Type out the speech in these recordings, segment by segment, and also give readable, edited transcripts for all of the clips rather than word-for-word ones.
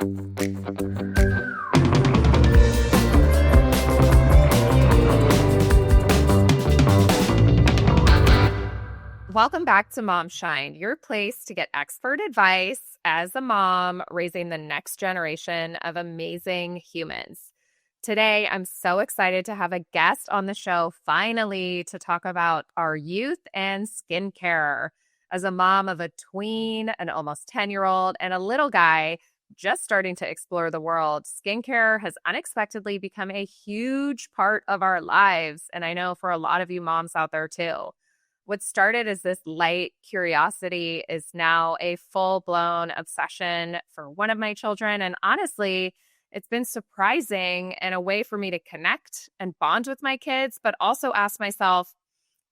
Welcome back to MomShine, your place to get expert advice as a mom raising the next generation of amazing humans. Today, I'm so excited to have a guest on the show finally to talk about our youth and skincare. As a mom of a tween, an almost 10-year-old, and a little guy just starting to explore the world, skincare has unexpectedly become a huge part of our lives. And I know for a lot of you moms out there too. What started as this light curiosity is now a full-blown obsession for one of my children. And honestly, it's been surprising and a way for me to connect and bond with my kids, but also ask myself,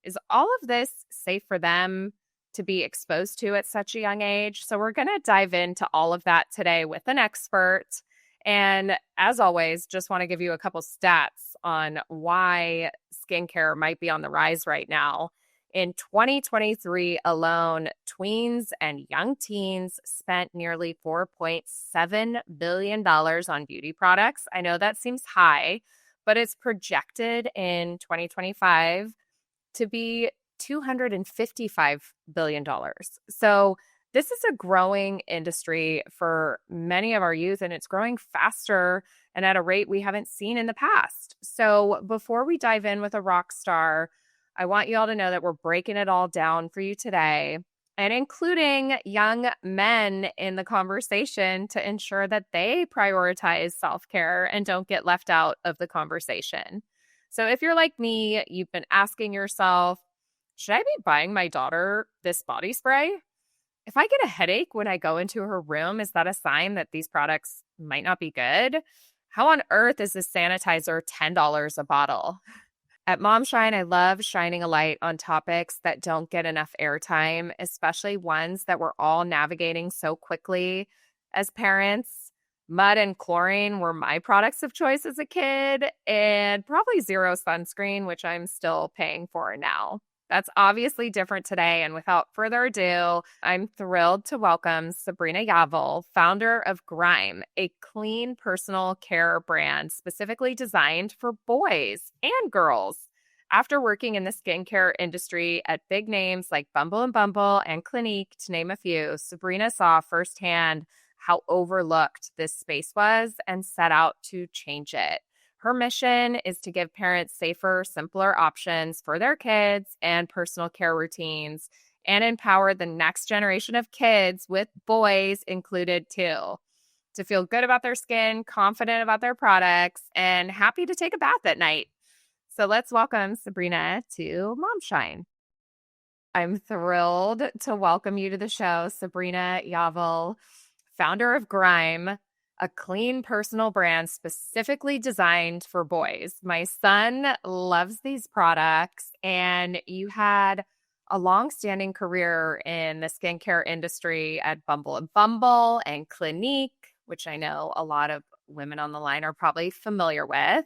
is all of this safe for them to be exposed to at such a young age? So we're going to dive into all of that today with an expert. And as always, just want to give you a couple stats on why skincare might be on the rise right now. In 2023 alone, tweens and young teens spent nearly $4.7 billion on beauty products. I know that seems high, but it's projected in 2025 to be $255 billion. So this is a growing industry for many of our youth, and it's growing faster and at a rate we haven't seen in the past. So before we dive in with a rock star, I want you all to know that we're breaking it all down for you today and including young men in the conversation to ensure that they prioritize self-care and don't get left out of the conversation. So if you're like me, you've been asking yourself, should I be buying my daughter this body spray? If I get a headache when I go into her room, is that a sign that these products might not be good? How on earth is this sanitizer $10 a bottle? At MomShine, I love shining a light on topics that don't get enough airtime, especially ones that we're all navigating so quickly as parents. Mud and chlorine were my products of choice as a kid, and probably zero sunscreen, which I'm still paying for now. That's obviously different today, and without further ado, I'm thrilled to welcome Sabrina Yavil, founder of Gryme, a clean personal care brand specifically designed for boys and girls. After working in the skincare industry at big names like Bumble and Bumble and Clinique, to name a few, Sabrina saw firsthand how overlooked this space was and set out to change it. Her mission is to give parents safer, simpler options for their kids and personal care routines and empower the next generation of kids, with boys included too, to feel good about their skin, confident about their products, and happy to take a bath at night. So let's welcome Sabrina to MomShine. I'm thrilled to welcome you to the show, Sabrina Yavil, founder of Gryme, a clean personal brand specifically designed for boys. My son loves these products, and you had a long-standing career in the skincare industry at Bumble and Bumble and Clinique, which I know a lot of women on the line are probably familiar with.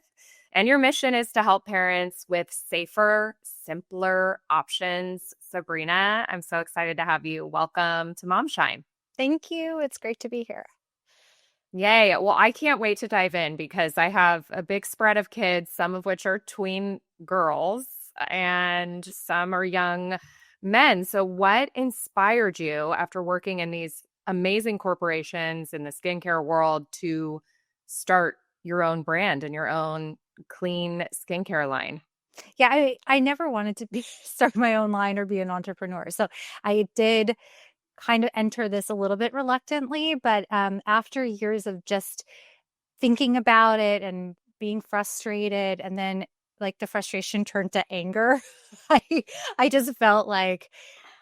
And your mission is to help parents with safer, simpler options. Sabrina, I'm so excited to have you. Welcome to MomShine. Thank you. It's great to be here. Yay. Well, I can't wait to dive in because I have a big spread of kids, some of which are tween girls and some are young men. So what inspired you after working in these amazing corporations in the skincare world to start your own brand and your own clean skincare line? Yeah, I never wanted to start my own line or be an entrepreneur. So I did kind of enter this a little bit reluctantly, but after years of just thinking about it and being frustrated, and then like the frustration turned to anger, I just felt like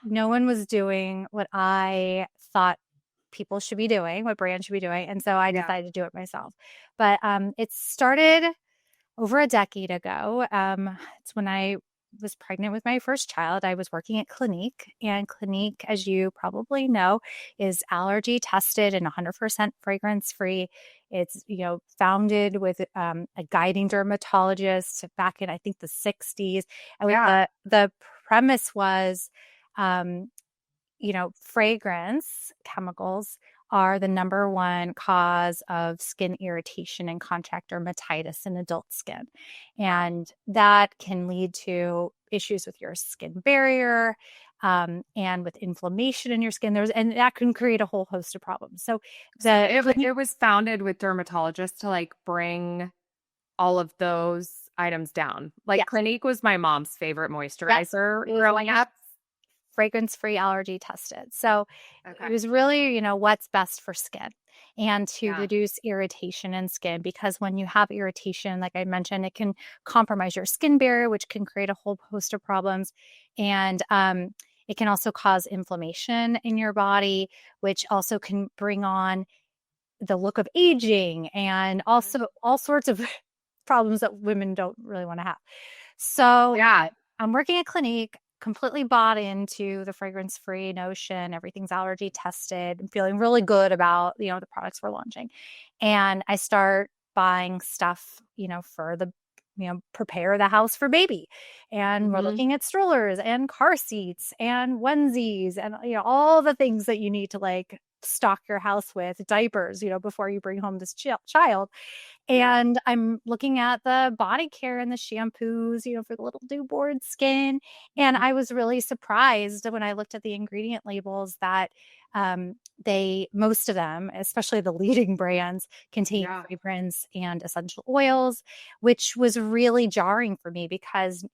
no one was doing what I thought people should be doing, what brands should be doing. And so I decided to do it myself. But it started over a decade ago. It's when I was pregnant with my first child. I was working at Clinique, and Clinique, as you probably know, is allergy tested and 100% fragrance free. It's, founded with a guiding dermatologist back in, I think, the 60s. And the premise was, fragrance chemicals are the number one cause of skin irritation and contact dermatitis in adult skin. Wow. And that can lead to issues with your skin barrier, and with inflammation in your skin. And that can create a whole host of problems. So So the it was founded with dermatologists to like bring all of those items down. Like yes, Clinique was my mom's favorite yes, moisturizer it was growing up. fragrance-free allergy tested. So it Okay. was really, what's best for skin and to Yeah. reduce irritation in skin, because when you have irritation, like I mentioned, it can compromise your skin barrier, which can create a whole host of problems. And it can also cause inflammation in your body, which also can bring on the look of aging and Mhm. also all sorts of problems that women don't really want to have. So Yeah. I'm working at Clinique, completely bought into the fragrance free notion. Everything's allergy tested. I'm feeling really good about, the products we're launching. And I start buying stuff, for prepare the house for baby. And we're Hmm. looking at strollers and car seats and onesies and, all the things that you need to like stock your house with, diapers, before you bring home this child. Yeah. And I'm looking at the body care and the shampoos, for the little newborn skin. And I was really surprised when I looked at the ingredient labels that most of them, especially the leading brands, contain Yeah. fragrance and essential oils, which was really jarring for me because,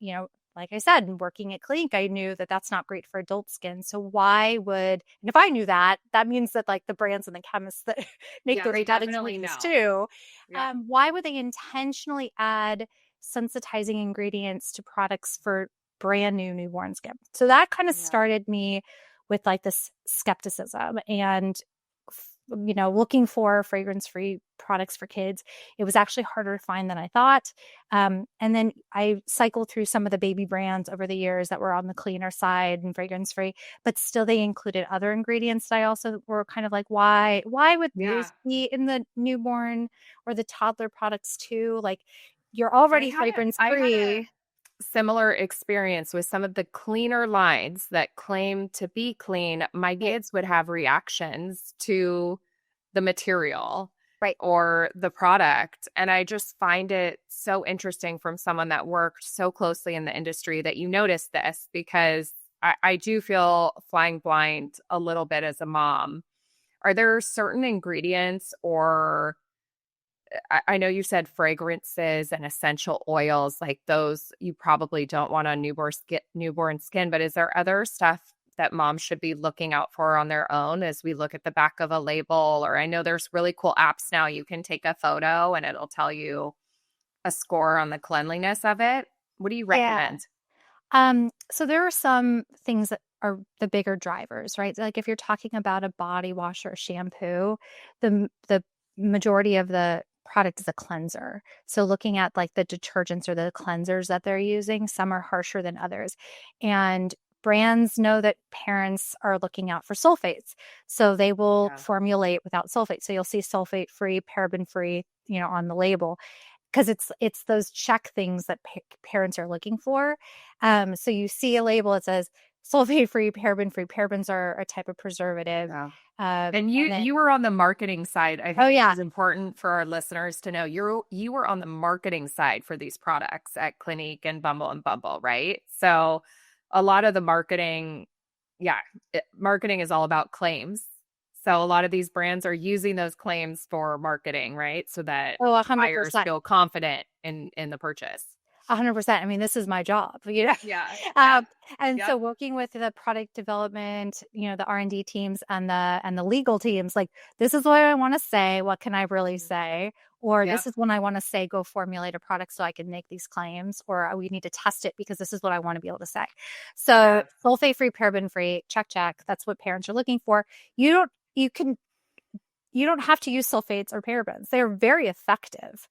like I said, working at Clinique, I knew that that's not great for adult skin. So and if I knew that, that means that like the brands and the chemists that make Yeah. those They bad definitely ingredients know. too, Yeah. why would they intentionally add sensitizing ingredients to products for brand new newborn skin? So that kind of Yeah. started me with like this skepticism and looking for fragrance free products for kids. It was actually harder to find than I thought. And then I cycled through some of the baby brands over the years that were on the cleaner side and fragrance free, but still they included other ingredients that I also were kind of like, why would Yeah. those be in the newborn or the toddler products too? Like you're I already had a fragrance I had a free. similar experience with some of the cleaner lines that claim to be clean. My Right, kids would have reactions to the material right. or the product. And I just find it so interesting from someone that worked so closely in the industry that you notice this because I do feel flying blind a little bit as a mom. Are there certain ingredients or I know you said fragrances and essential oils, like those you probably don't want on newborn skin, but is there other stuff that moms should be looking out for on their own as we look at the back of a label? Or I know there's really cool apps now you can take a photo and it'll tell you a score on the cleanliness of it. What do you Yeah. recommend? So there are some things that are the bigger drivers, right? Like if you're talking about a body wash or a shampoo, the majority of the product is a cleanser. So looking at like the detergents or the cleansers that they're using, some are harsher than others. And brands know that parents are looking out for sulfates. So they will Yeah. formulate without sulfate. So you'll see sulfate free, paraben free, on the label. 'Cause it's those check things that parents are looking for. So you see a label, it says sulfate-free, paraben-free. Parabens are a type of preservative. Yeah. And And then you were on the marketing side. I oh, think this yeah. is important for our listeners to know. You were on the marketing side for these products at Clinique and Bumble, right? So a lot of the marketing, yeah, marketing is all about claims. So a lot of these brands are using those claims for marketing, right? So that Oh, buyers 100%. feel confident in the purchase. 100%. I mean, this is my job, Yeah. Yeah. Um, and so Yep. working with the product development, the R&D teams and the legal teams, like, this is what I wanna say, what can I really Mhm. say? Or Yep. this is when I wanna say, go formulate a product so I can make these claims, or we need to test it because this is what I wanna be able to say. So Yeah. sulfate-free, paraben-free, check, check. That's what parents are looking for. You don't you can you don't have to use sulfates or parabens. They're very effective.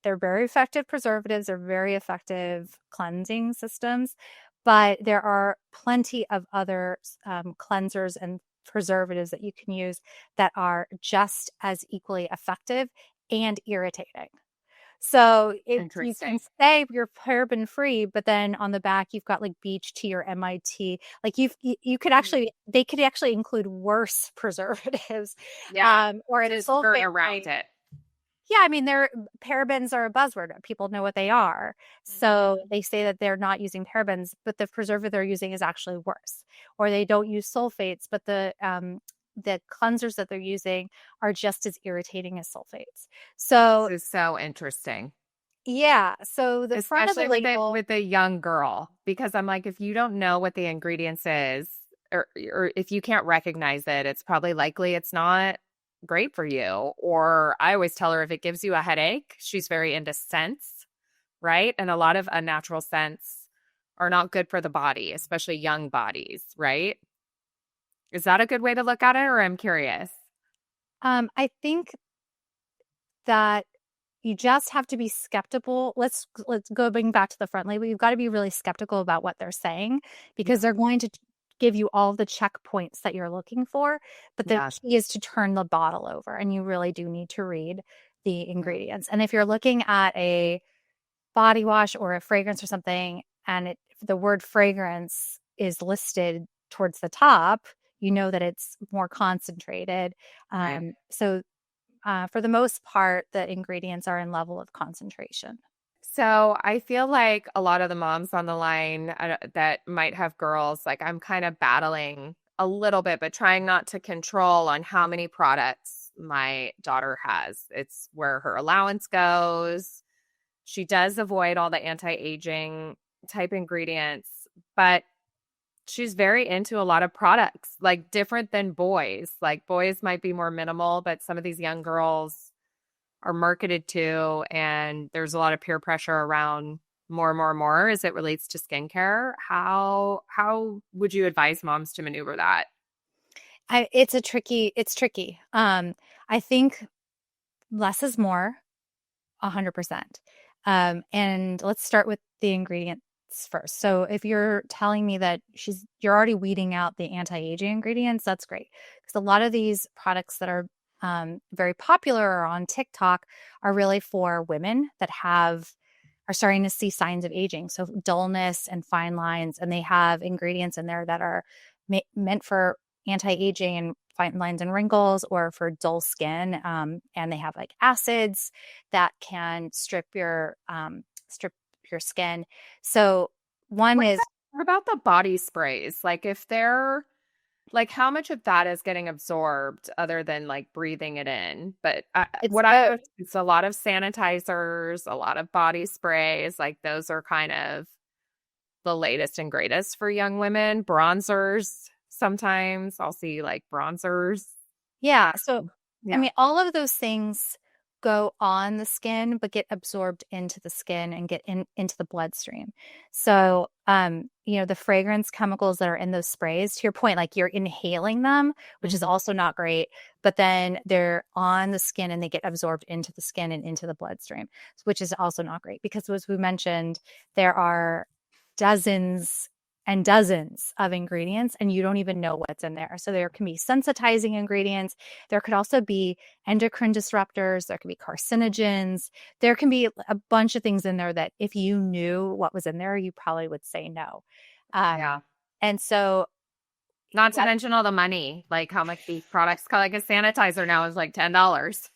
They're very effective preservatives. They're very effective cleansing systems, but there are plenty of other cleansers and preservatives that you can use that are just as equally effective and irritating. So you can Interesting. say you're paraben free, but then on the back you've got like beach tea or MIT. Like you could Mm. actually they could actually include worse preservatives, Yeah. or in To skirt sulfate around free. it. Yeah, I mean, they're parabens are a buzzword. People know what they are. So Mhm. they say that they're not using parabens, but the preservative they're using is actually worse. Or they don't use sulfates, but the cleansers that they're using are just as irritating as sulfates. So This is so interesting. yeah, so the front of the Especially with label, a young girl, because I'm like, if you don't know what the ingredients is, or if you can't recognize it, it's probably likely it's not great for you. Or I always tell her if it gives you a headache, she's very into scents, right? And a lot of unnatural scents are not good for the body, especially young bodies, right? Is that a good way to look at it, or I'm curious? I think that you just have to be skeptical. Let's go back to the front label. You've got to be really skeptical about what they're saying because Yeah. they're going to give you all the checkpoints that you're looking for. But the Yes. key is to turn the bottle over, and you really do need to read the ingredients. And if you're looking at a body wash or a fragrance or something, and the word fragrance is listed towards the top, you know that it's more concentrated. Right. So for the most part, the ingredients are in level of concentration. So I feel like a lot of the moms on the line that might have girls, like I'm kind of battling a little bit, but trying not to control on how many products my daughter has. It's where her allowance goes. She does avoid all the anti-aging type ingredients, but she's very into a lot of products, like different than boys. Like boys might be more minimal, but some of these young girls are marketed to, and there's a lot of peer pressure around more as it relates to skincare. How would you advise moms to maneuver that? It's tricky. I think less is more, 100%. And let's start with the ingredients first. So if you're telling me that you're already weeding out the anti-aging ingredients, that's great. Because a lot of these products that are very popular or on TikTok are really for women that are starting to see signs of aging. So dullness and fine lines, and they have ingredients in there that are meant for anti-aging and fine lines and wrinkles or for dull skin. And they have like acids that can strip your skin. So one is What about the body sprays? Like if they're like how much of that is getting absorbed other than like breathing it in? But it's what I both. know is a lot of sanitizers, a lot of body sprays, like those are kind of the latest and greatest for young women. Bronzers, sometimes I'll see like bronzers. Yeah. Um, So, I yeah, mean, all of those things go on the skin, but get absorbed into the skin and get into the bloodstream. So, the fragrance chemicals that are in those sprays, to your point, like you're inhaling them, which is mhm, also not great, but then they're on the skin and they get absorbed into the skin and into the bloodstream, which is also not great because as we mentioned, there are dozens and dozens of ingredients and you don't even know what's in there. So there can be sensitizing ingredients. There could also be endocrine disruptors. There could be carcinogens. There can be a bunch of things in there that if you knew what was in there, you probably would say no. Um, yeah. and so Not to that mention all the money, like how much these products cost. Like a sanitizer now is like $10.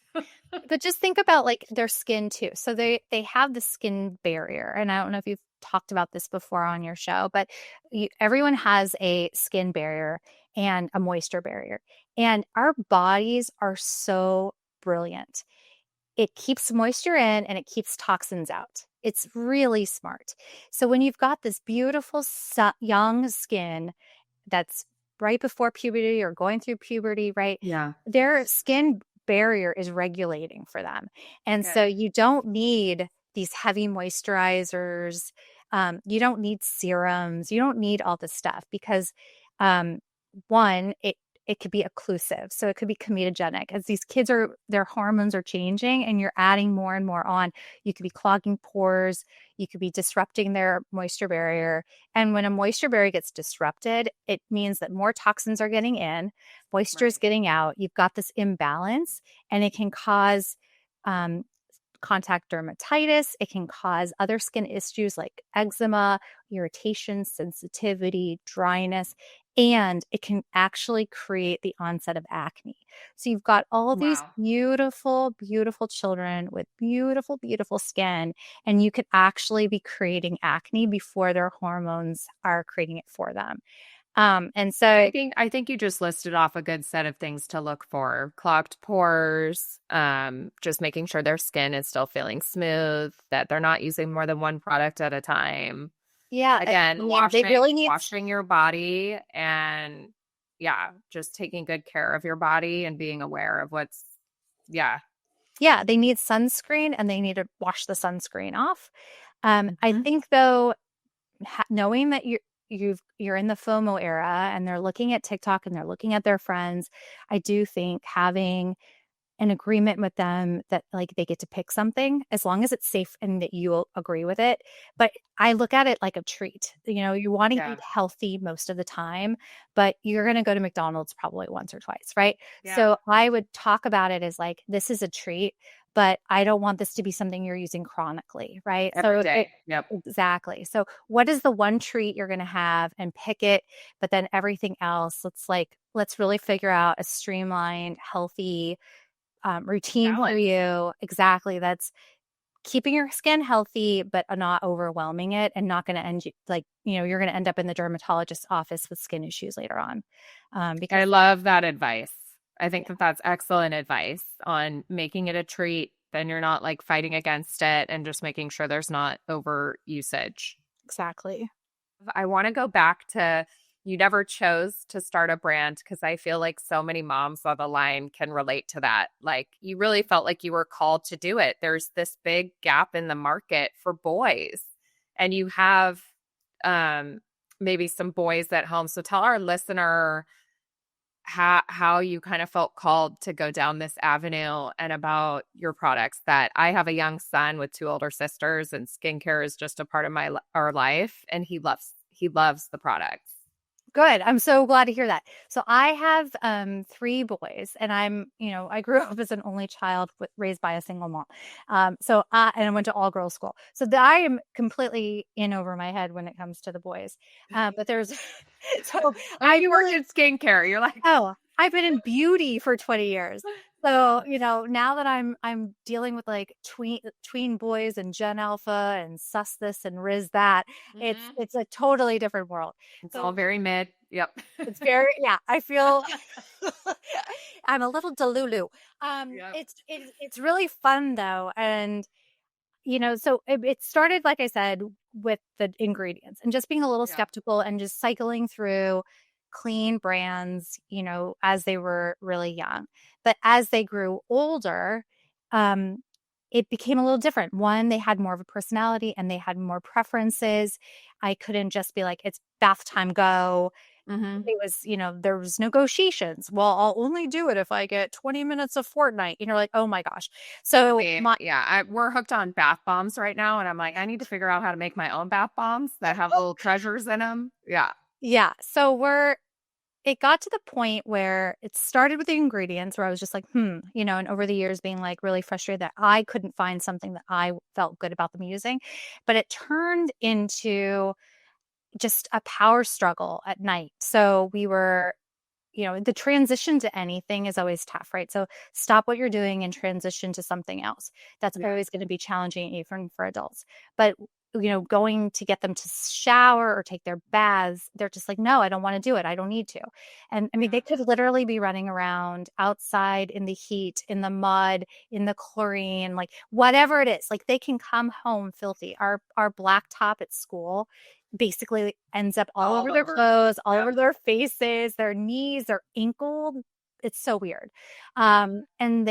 but just think about like their skin too. So they have the skin barrier, and I don't know if you've talked about this before on your show, but everyone has a skin barrier and a moisture barrier, and our bodies are so brilliant. It keeps moisture in and it keeps toxins out. It's really smart. So when you've got this beautiful young skin that's right before puberty or going through puberty, right? Yeah. Their skin barrier is regulating for them. And so Good. you don't need these heavy moisturizers. You don't need serums. You don't need all this stuff because um, one, it could be occlusive. So it could be comedogenic as these kids their hormones are changing and you're adding more and more on. You could be clogging pores. You could be disrupting their moisture barrier. And when a moisture barrier gets disrupted, it means that more toxins are getting in, moisture is Right. getting out. You've got this imbalance, and it can cause contact dermatitis. It can cause other skin issues like eczema, irritation, sensitivity, dryness, and it can actually create the onset of acne. So you've got all these Wow. beautiful, beautiful children with beautiful, beautiful skin, and you could actually be creating acne before their hormones are creating it for them. And so I think you just listed off a good set of things to look for. Clogged pores, just making sure their skin is still feeling smooth, that they're not using more than one product at a time. yeah, Again, yeah, they really need washing your body and yeah, just taking good care of your body and being aware of what's yeah. yeah, they need sunscreen and they need to wash the sunscreen off. I Mhm. think though, knowing that you're in the FOMO era and they're looking at TikTok and they're looking at their friends, I do think having an agreement with them that like they get to pick something as long as it's safe and that you'll agree with it. But I look at it like a treat. You know, you want to Yeah. eat healthy most of the time, but you're going to go to McDonald's probably once or twice, right? Yeah. So I would talk about it as like, this is a treat, but I don't want this to be something you're using chronically, right? Every So day. Yep. exactly. So what is the one treat you're going to have and pick it, but then everything else, let's really figure out a streamlined, healthy routine for Balance. you. Exactly. That's keeping your skin healthy, but not overwhelming it and not going to end you like, you're going to end up in the dermatologist's office with skin issues later on. I Because, love that advice. I think yeah, that that's excellent advice on making it a treat. Then you're not like fighting against it and just making sure there's not over usage. exactly. I want to go back to you never chose to start a brand because I feel like so many moms on the line can relate to that. Like you really felt like you were called to do it. There's this big gap in the market for boys, and you have um, maybe some boys at home. So tell our listener how you kind of felt called to go down this avenue and about your products. That I have a young son with two older sisters, and skincare is just a part of our life, and he loves the products. Good. I'm so glad to hear that. So I have three boys, and I grew up as an only child raised by a single mom. And I went to all girls school. So I am completely in over my head when it comes to the boys. But there's so And I you work really in skincare. You're like, Oh, I've been in beauty for 20 years. So, now that I'm dealing with like tween boys and Gen Alpha and sus this and Riz that, it's Mhm. it's a totally different world. It's all So very mid. Yep. it's very, yeah, I feel I'm a little delulu. Yep. It's really fun though. And so it started, like I said, with the ingredients and just being a little Yeah. skeptical and just cycling through clean brands, as they were really young. But as they grew older, um, it became a little different. One, they had more of a personality and they had more preferences. I couldn't just be like, it's bath time, go. Hmm. It was, there was negotiations. Well, I'll only do it if I get 20 minutes a fortnight. And you're like, oh my gosh. So Yeah, we're hooked on bath bombs right now, and I'm like, I need to figure out how to make my own bath bombs that have little treasures in them. Yeah. yeah. It got to the point where it started with the ingredients where I was just like, and over the years being like really frustrated that I couldn't find something that I felt good about them using. But it turned into just a power struggle at night. So we were, the transition to anything is always tough, right? So stop what you're doing and transition to something else. That's Yeah. always going to be challenging, even for adults. But going to get them to shower or take their baths, they're just like, no, I don't want to do it. I don't need to. And I mean, they could literally be running around outside in the heat, in the mud, in the chlorine, like whatever it is. Like they can come home filthy. Our blacktop at school basically ends up all All over their over. clothes, all Yep. over their faces, their knees, their ankle. It's so weird. Yep. And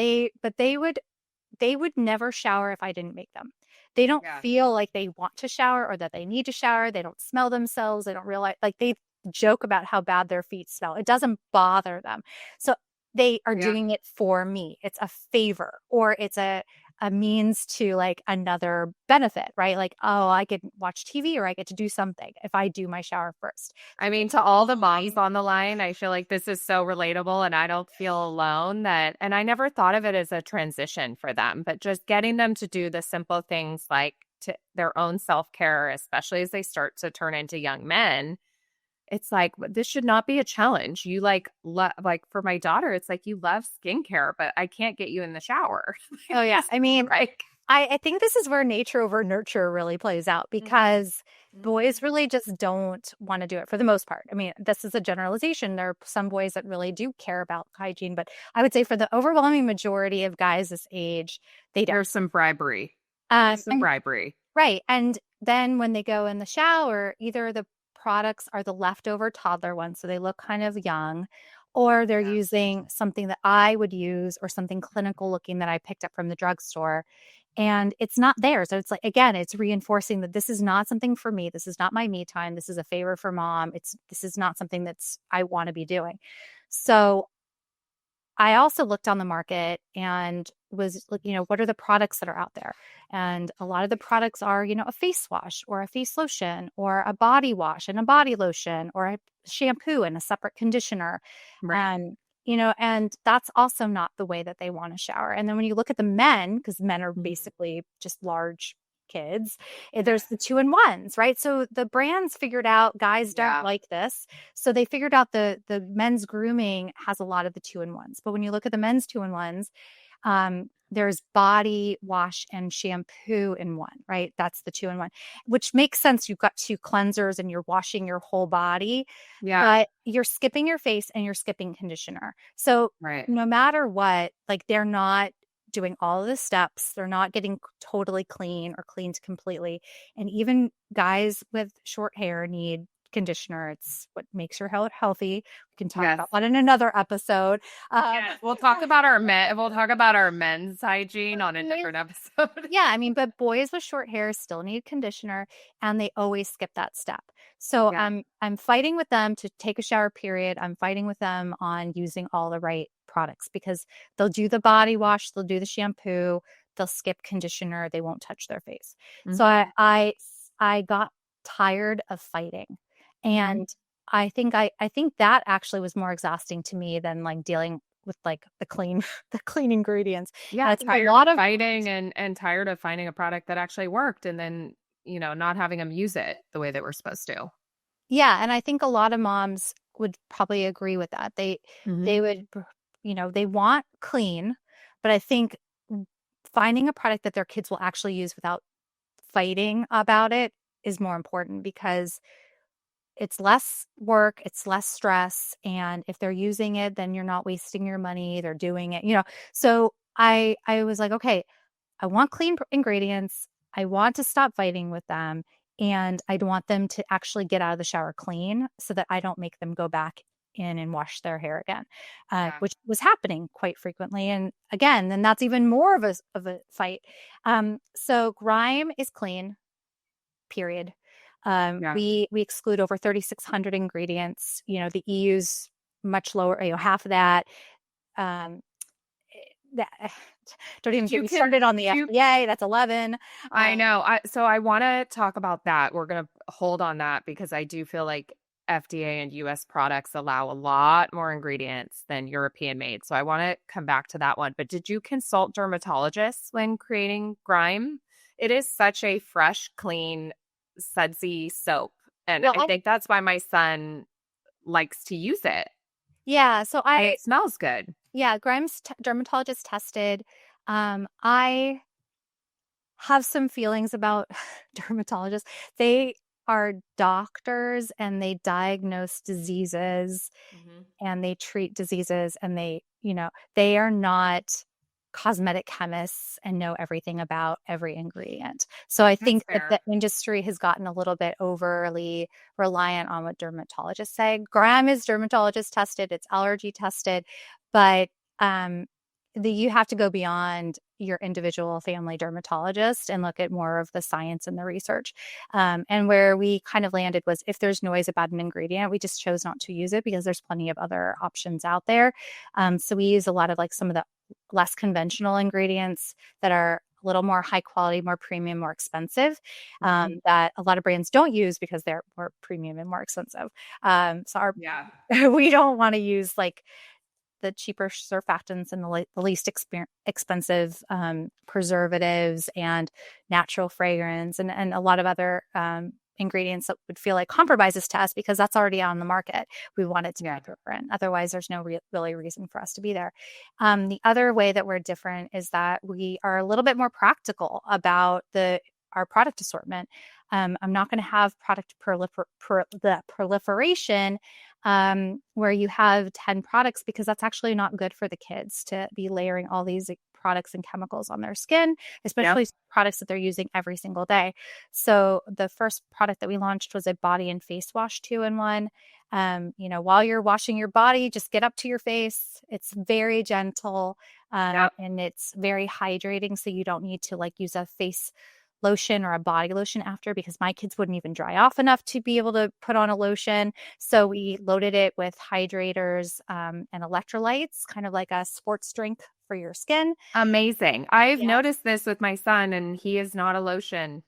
they would never shower if I didn't make them. They don't Yeah. feel like they want to shower or that they need to shower. They don't smell themselves. They don't realize, like, they joke about how bad their feet smell. It doesn't bother them. So they are Yeah. doing it for me. It's a favor, or it's a means to like another benefit, right? Like, oh, I could watch TV or I get to do something if I do my shower first. I mean, to all the moms on the line, I feel like this is so relatable and I don't feel alone and I never thought of it as a transition for them, but just getting them to do the simple things like to their own self-care, especially as they start to turn into young men. It's like, this should not be a challenge. You like for my daughter, it's like you love skincare, but I can't get you in the shower. Oh yeah. I mean, Like, I think this is where nature over nurture really plays out because boys really just don't want to do it for the most part. I mean, this is a generalization. There are some boys that really do care about hygiene, but I would say for the overwhelming majority of guys this age, they don't. there's some bribery. Some And bribery. right. And then when they go in the shower, either the products are the leftover toddler ones, so they look kind of young, or they're Yeah. using something that I would use or something clinical looking that I picked up from the drugstore. And it's not there. So it's like, again, it's reinforcing that this is not something for me. This is not my me time. This is a favor for mom. This is not something that's I want to be doing. So I also looked on the market and was like, what are the products that are out there? And a lot of the products are, a face wash or a face lotion or a body wash and a body lotion or a shampoo and a separate conditioner. Right. And that's also not the way that they want to shower. And then when you look at the men, because men are basically just large kids, there's the 2-in-1s, right? So the brands figured out guys don't like this. So they figured out the men's grooming has a lot of the 2-in-1s. But when you look at the men's 2-in-1s, there's body wash and shampoo in one, right? That's the 2-in-1, which makes sense. You've got 2 cleansers and you're washing your whole body, but you're skipping your face and you're skipping conditioner. So no matter what, like they're not doing all of the steps. They're not getting totally clean or cleaned completely. And even guys with short hair need conditioner. It's what makes your hair healthy. We can talk about that in another episode. We'll talk about our men's hygiene on a different episode. Yeah, I mean, but boys with short hair still need conditioner, and they always skip that step. So I'm fighting with them to take a shower period. I'm fighting with them on using all the right products because they'll do the body wash, they'll do the shampoo, they'll skip conditioner, they won't touch their face. So I got tired of fighting. And I think that actually was more exhausting to me than like dealing with like the clean ingredients. Yeah, it's tired of fighting and tired of finding a product that actually worked and then, not having them use it the way that we're supposed to. Yeah, and I think a lot of moms would probably agree with that. They would, they want clean, but I think finding a product that their kids will actually use without fighting about it is more important because it's less work, it's less stress, and if they're using it, then you're not wasting your money, they're doing it, So I was like, okay, I want clean ingredients. I want to stop fighting with them, and I want them to actually get out of the shower clean so that I don't make them go back in and wash their hair again, which was happening quite frequently. And again, then that's even more of a fight. So Grime is clean, period. We exclude over 3,600 ingredients. The EU's much lower, half of that. Don't even get me started on the FDA. That's 11. I know. So I want to talk about that. We're going to hold on that because I do feel like FDA and US products allow a lot more ingredients than European made. So I want to come back to that one. But did you consult dermatologists when creating Grime? It is such a fresh, clean, sudsy soap. And I think that's why my son likes to use it. Yeah. So it smells good. Yeah. Grime's dermatologist tested. I have some feelings about dermatologists. They are doctors and they diagnose diseases and they treat diseases and they are not cosmetic chemists and know everything about every ingredient. So I think that the industry has gotten a little bit overly reliant on what dermatologists say. Grime is dermatologist tested, it's allergy tested, but you have to go beyond your individual family dermatologist and look at more of the science and the research. And where we kind of landed was if there's noise about an ingredient, we just chose not to use it because there's plenty of other options out there. So we use a lot of like some of the less conventional ingredients that are a little more high quality, more premium, more expensive, Mhm. that a lot of brands don't use because they're more premium and more expensive. So our Yeah. we don't want to use like the cheaper surfactants and the least expensive preservatives and natural fragrance and a lot of other ingredients that would feel like compromises to us because that's already on the market. We want it to Yeah. be different. Otherwise, there's no really reason for us to be there. The other way that we're different is that we are a little bit more practical about our product assortment. I'm not going to have product the proliferation where you have 10 products because that's actually not good for the kids to be layering all these products and chemicals on their skin, Yep. especially products that they're using every single day. So the first product that we launched was a body and face wash 2-in-1. While you're washing your body, just get up to your face. It's very gentle Yep. and it's very hydrating. So you don't need to like use a face lotion or a body lotion after because my kids wouldn't even dry off enough to be able to put on a lotion. So we loaded it with hydrators and electrolytes, kind of like a sports drink for your skin. Amazing. I've Yeah. noticed this with my son, and he is not a lotion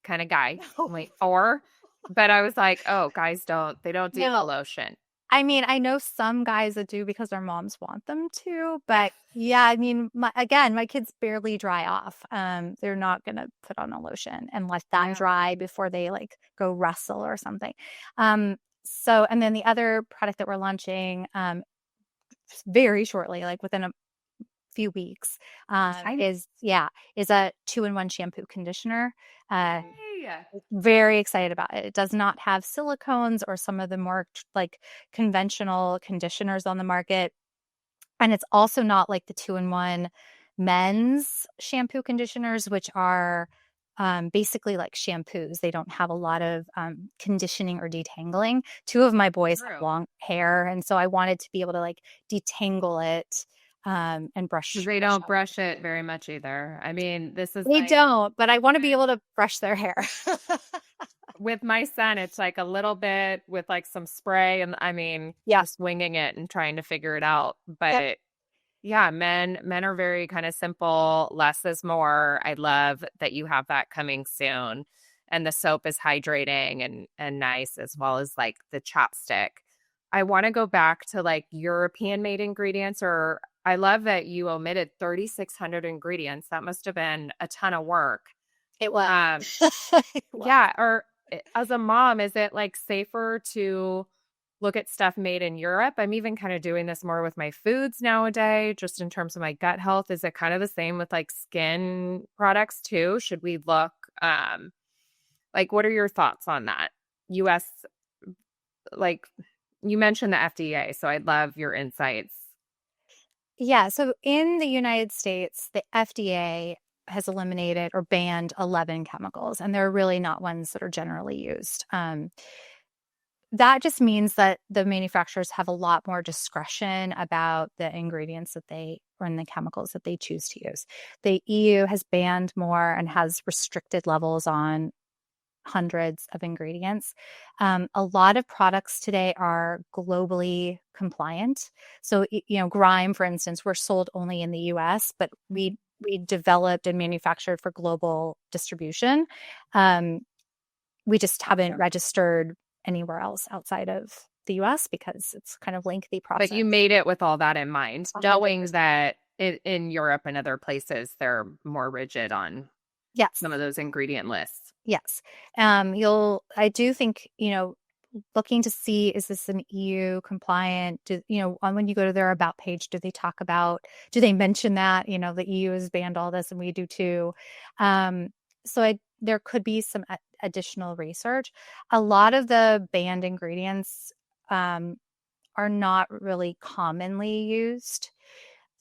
kind of guy. Only 4. But I was like, oh, guys they don't do the No. lotion. I mean, I know some guys that do because their moms want them to, Yeah. but yeah, I mean, my kids barely dry off. They're not gonna put on a lotion and let that Yeah. dry before they like go wrestle or something. And then the other product that we're launching, very shortly, like within a few weeks, Exciting. is a 2-in-1 shampoo conditioner. Uh, Yay. very excited about it. It does not have silicones or some of the more like conventional conditioners on the market. And it's also not like the 2-in-1 men's shampoo conditioners, which are basically like shampoos. They don't have a lot of conditioning or detangling. Two of my boys have True. long hair, and so I wanted to be able to like detangle it and 'Cause brush they brush don't out. brush it very much either. I mean, this is They like don't, but I want to be able to brush their hair. with my son, it's like a little bit with like some spray and I mean, Yeah. just winging it and trying to figure it out. Yep. But yeah, men are very kind of simple, less is more. I love that you have that coming soon. And the soap is hydrating and nice as well as like the chapstick. I want to go back to like European made ingredients or I love that you omitted 3,600 ingredients. That must have been a ton of work. It was. Um, It was. yeah, or as a mom, is it like safer to look at stuff made in Europe? I'm even kind of doing this more with my foods nowadays, just in terms of my gut health. Is it kind of the same with like skin products too? Should we look like what are your thoughts on that? US like you mentioned the FDA, so I'd love your insights. Yeah, so in the United States, the FDA has eliminated or banned 11 chemicals, and they're really not ones that are generally used. That just means that the manufacturers have a lot more discretion about the ingredients that they or in the chemicals that they choose to use. The EU has banned more and has restricted levels on hundreds of ingredients. A lot of products today are globally compliant. So, Gryme, for instance, we're sold only in the US, but we developed and manufactured for global distribution. Um, we just haven't registered anywhere else outside of the US because it's kind of lengthy But process. you made it with all that in mind, knowing 100%. that in Europe and other places, they're more rigid on Yes. some of those ingredient lists. Yes. I do think, looking to see, is this an EU compliant? When you go to their about page, do they mention that, the EU has banned all this and we do too? Um, there could be some additional research. A lot of the banned ingredients um, are not really commonly used.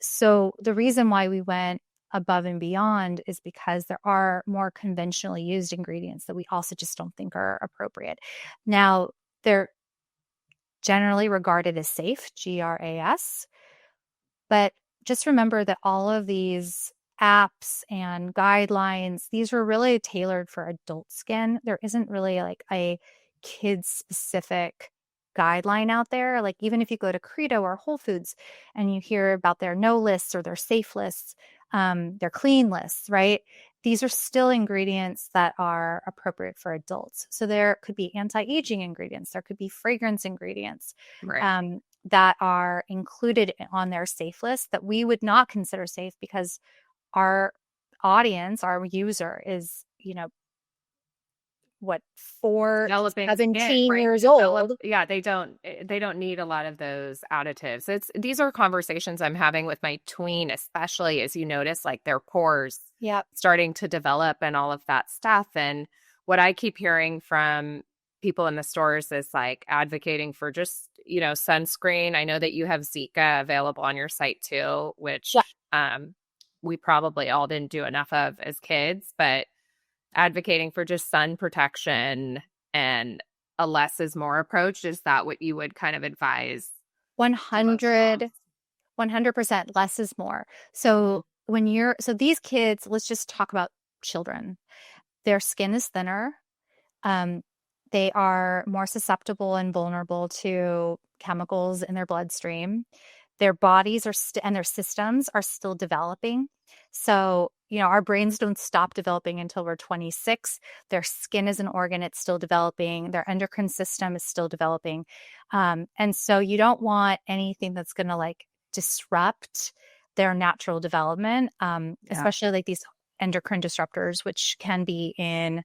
So the reason why we went above and beyond is because there are more conventionally used ingredients that we also just don't think are appropriate. Now, they're generally regarded as safe, GRAS, but just remember that all of these apps and guidelines, these were really tailored for adult skin. There isn't really like a kid specific guideline out there. Like even if you go to Credo or Whole Foods and you hear about their no lists or their safe lists, their clean lists, right? These are still ingredients that are appropriate for adults. So there could be anti-aging ingredients, there could be fragrance ingredients Right. um, that are included on their safe list that we would not consider safe because our audience, our user is, what, 4 to Developing skin, 17 right? years old. Yeah, they don't need a lot of those additives. These are conversations I'm having with my tween, especially as you notice like their pores Yep. starting to develop and all of that stuff. And what I keep hearing from people in the stores is like advocating for just, sunscreen. I know that you have Zika available on your site too, Yeah. which we probably all didn't do enough of as kids, but advocating for just sun protection and a less is more approach. Is that what you would kind of advise to most moms? 100% less is more. Mhm. So so these kids, let's just talk about children. Their skin is thinner. Um, they are more susceptible and vulnerable to chemicals in their bloodstream. Their bodies and their systems are still developing. So, our brains don't stop developing until we're 26. Their skin is an organ, it's still developing. Their endocrine system is still developing. And so you don't want anything that's going to like disrupt their natural development, Yeah. especially like these endocrine disruptors, which can be in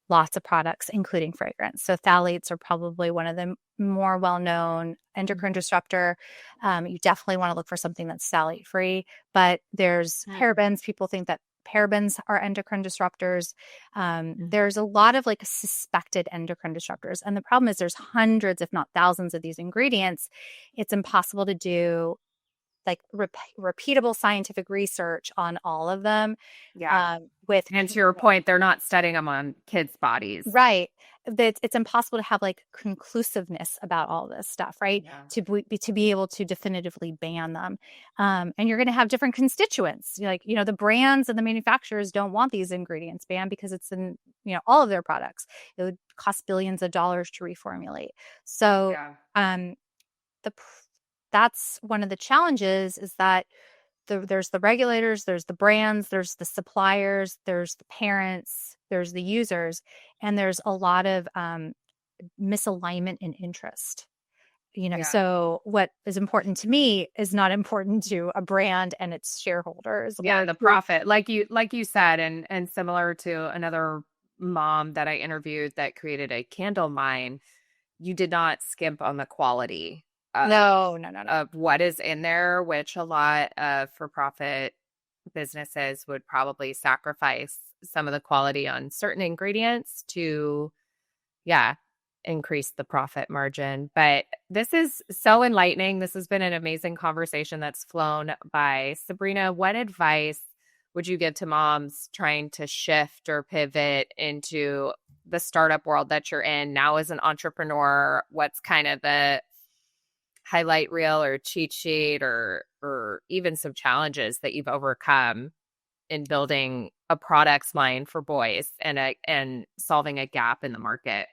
lots of products, including fragrance. So phthalates are probably one of the more well-known endocrine disruptor. You definitely want to look for something that's phthalate free, but there's Mhm. parabens. People think that parabens are endocrine disruptors. Mhm. There's a lot of like suspected endocrine disruptors. And the problem is there's hundreds, if not thousands of these ingredients. It's impossible to do like repeatable scientific research on all of them Yeah. with And to your point, they're not studying them on kids' bodies. right. That it's impossible to have like conclusiveness about all this stuff, right? Yeah. To be able to definitively ban them, and you're going to have different constituents. Like the brands and the manufacturers don't want these ingredients banned because it's in all of their products. It would cost billions of dollars to reformulate. So, Yeah. the that's one of the challenges is that there's the regulators, there's the brands, there's the suppliers, there's the parents, there's the users, and there's a lot of misalignment in interest. Yeah. So what is important to me is not important to a brand and its shareholders Yeah, or the profit. Like you said, and similar to another mom that I interviewed that created a candle mine, you did not skimp on the quality no, no, no, no. of what is in there, which a lot of for-profit businesses would probably sacrifice some of the quality on certain ingredients to, yeah, increase the profit margin. But this is so enlightening. This has been an amazing conversation that's flown by. Sabrina, what advice would you give to moms trying to shift or pivot into the startup world that you're in now as an entrepreneur? What's kind of the highlight reel or cheat sheet or even some challenges that you've overcome in building a products line for boys and solving a gap in the market?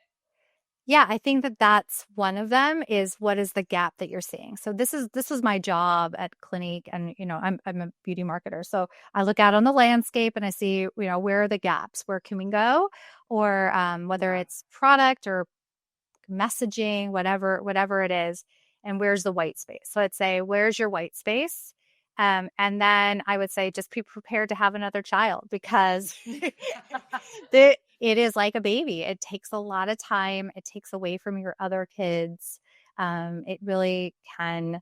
Yeah, I think that that's one of them is what is the gap that you're seeing. So this is my job at Clinique, and I'm a beauty marketer. So I look out on the landscape and I see, where are the gaps? Where can we go? Or whether Yeah. it's product or messaging, whatever it is, and where's the white space? So I'd say, where's your white space? And then I would say, just be prepared to have another child because it is like a baby. It takes a lot of time. It takes away from your other kids. It really can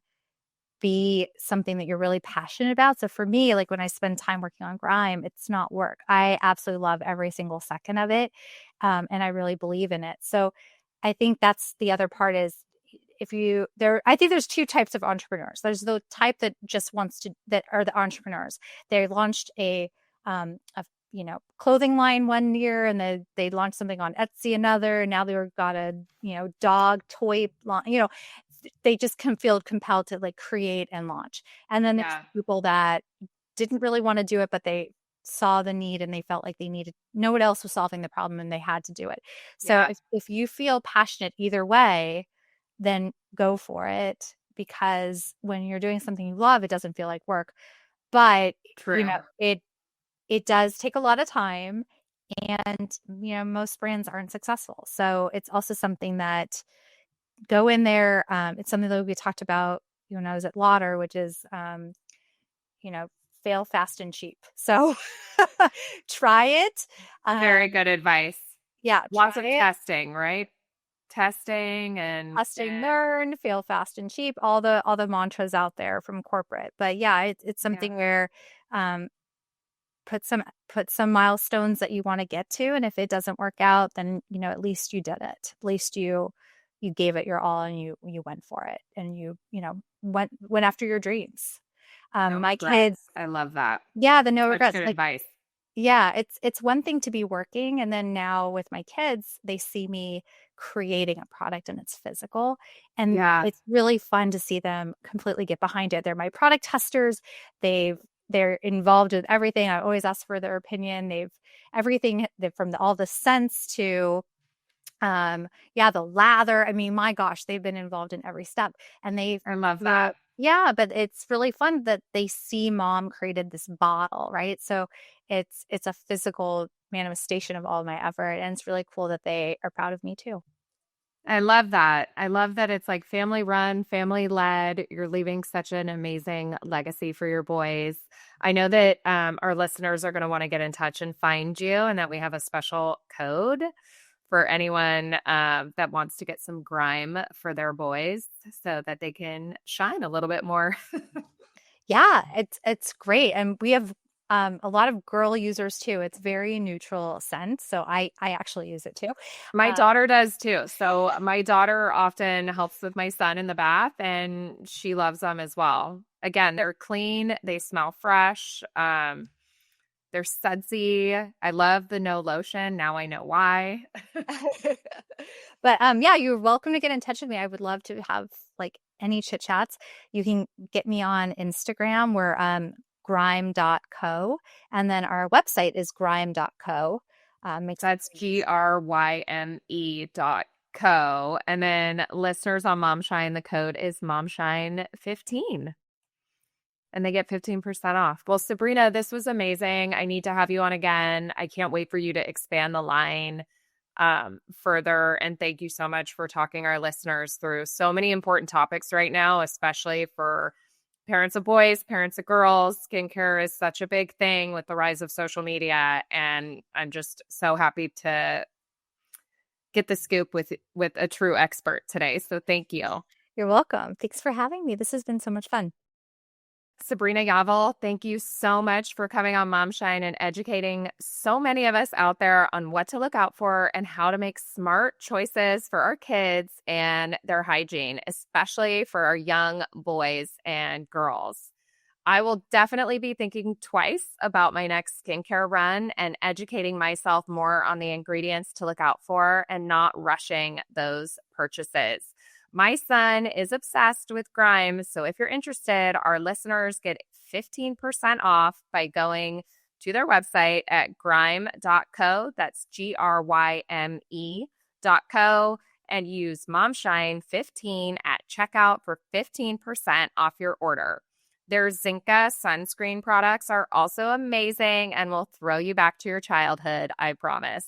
be something that you're really passionate about. So for me, like when I spend time working on Grime, it's not work. I absolutely love every single second of it. And I really believe in it. So I think that's the other part is I think there's two types of entrepreneurs. There's the type that just that are the entrepreneurs. They launched a clothing line one year and they launched something on Etsy another. And now they've got a, dog toy line, they just can feel compelled to like create and launch. And then there's Yeah. people that didn't really want to do it, but they saw the need and they felt like they needed, no one else was solving the problem and they had to do it. So Yeah. if you feel passionate either way, then go for it, because when you're doing something you love, it doesn't feel like work. But, True. it does take a lot of time, and, most brands aren't successful. So it's also something that go in there. It's something that we talked about when I was at Lauder, which is, you know, fail fast and cheap. So try it. Very good advice. Yeah, Lots try of it. testing, right? Testing and Test and learn, fail fast and cheap, all the mantras out there from corporate. But yeah, it's yeah. something where um, put some milestones that you want to get to, and if it doesn't work out, then at least you did it. At least you gave it your all, and you went for it, and went after your dreams. No My regrets. kids, I love that. yeah, the no Such regrets. good Like, advice. yeah, it's one thing to be working, and then now with my kids, they see me creating a product and it's physical, and Yeah. it's really fun to see them completely get behind it. They're my product testers. They're involved with everything. I always ask for their opinion. From all the scents to the lather. I mean, my gosh, they've been involved in every step, and they've I love that. throughout. Yeah, but it's really fun that they see mom created this bottle, right? So it's a physical manifestation of all my effort, and it's really cool that they are proud of me too. I love that. I love that it's like family run, family led. You're leaving such an amazing legacy for your boys. I know that our listeners are going to want to get in touch and find you, and that we have a special code for anyone that wants to get some grime for their boys so that they can shine a little bit more. Yeah, it's great, and we have a lot of girl users too. It's very neutral scent, so I actually use it too. My daughter does too. So my daughter often helps with my son in the bath, and she loves them as well. Again, they're clean, they smell fresh. They're sudsy. I love the no lotion. Now I know why. But yeah, you're welcome to get in touch with me. I would love to have like any chit chats. You can get me on Instagram. We're Gryme.co, and then our website is Gryme.co. That's GRYME.co. And then listeners on MomShine, the code is MomShine15. And they get 15% off. Well, Sabrina, this was amazing. I need to have you on again. I can't wait for you to expand the line further. And thank you so much for talking our listeners through so many important topics right now, especially for parents of boys, parents of girls. Skincare is such a big thing with the rise of social media. And I'm just so happy to get the scoop with a true expert today. So thank you. You're welcome. Thanks for having me. This has been so much fun. Sabrina Yavil, thank you so much for coming on MomShine and educating so many of us out there on what to look out for and how to make smart choices for our kids and their hygiene, especially for our young boys and girls. I will definitely be thinking twice about my next skincare run and educating myself more on the ingredients to look out for and not rushing those purchases. My son is obsessed with Grime, so if you're interested, our listeners get 15% off by going to their website at Gryme.co. That's GRYME.co, and use MomShine15 at checkout for 15% off your order. Their Zinca sunscreen products are also amazing and will throw you back to your childhood, I promise.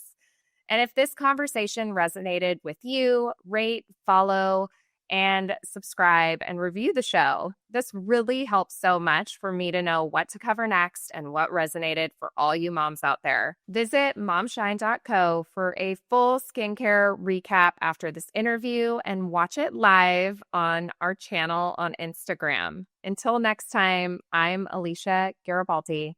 And if this conversation resonated with you, rate, follow, and subscribe and review the show. This really helps so much for me to know what to cover next and what resonated for all you moms out there. Visit momshine.co for a full skincare recap after this interview and watch it live on our channel on Instagram. Until next time, I'm Alicia Garibaldi.